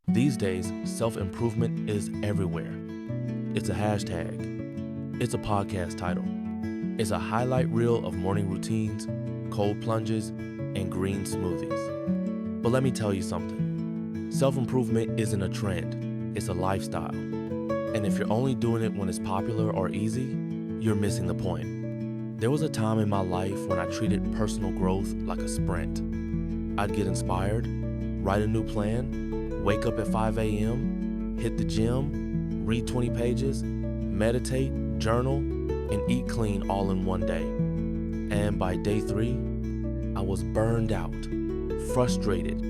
These days, self-improvement is everywhere. It's a hashtag. It's a podcast title. It's a highlight reel of morning routines, cold plunges, and green smoothies. But let me tell you something. Self-improvement isn't a trend. It's a lifestyle. And if you're only doing it when it's popular or easy, you're missing the point. There was a time in my life when I treated personal growth like a sprint. I'd get inspired, write a new plan, wake up at 5 a.m., hit the gym, read 20 pages, meditate, journal, and eat clean all in one day. And by day 3, I was burned out, frustrated,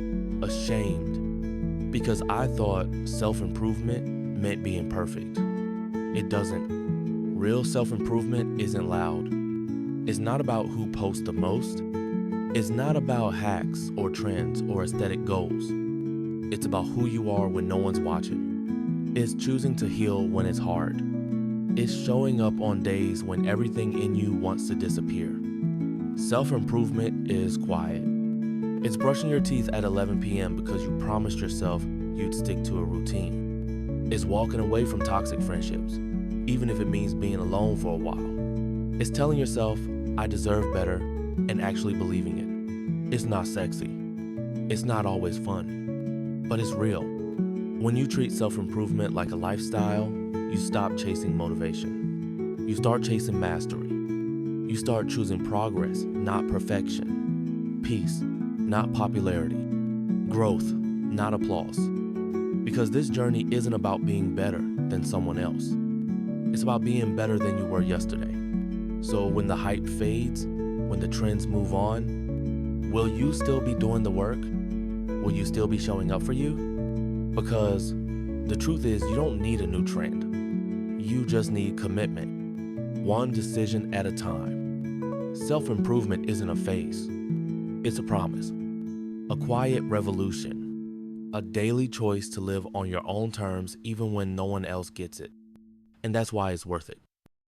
ashamed, because I thought self-improvement meant being perfect. It doesn't. Real self-improvement isn't loud. It's not about who posts the most. It's not about hacks or trends or aesthetic goals. It's about who you are when no one's watching. It's choosing to heal when it's hard. It's showing up on days when everything in you wants to disappear. Self-improvement is quiet. It's brushing your teeth at 11 p.m. because you promised yourself you'd stick to a routine. It's walking away from toxic friendships, even if it means being alone for a while. It's telling yourself, I deserve better, and actually believing it. It's not sexy. It's not always fun, but it's real. When you treat self-improvement like a lifestyle, you stop chasing motivation. You start chasing mastery. You start choosing progress, not perfection. Peace, not popularity. Growth, not applause. Because this journey isn't about being better than someone else. It's about being better than you were yesterday. So when the hype fades, when the trends move on, will you still be doing the work? Will you still be showing up for you? Because the truth is, you don't need a new trend. You just need commitment, one decision at a time. Self-improvement isn't a phase. It's a promise, a quiet revolution, a daily choice to live on your own terms even when no one else gets it. And that's why it's worth it.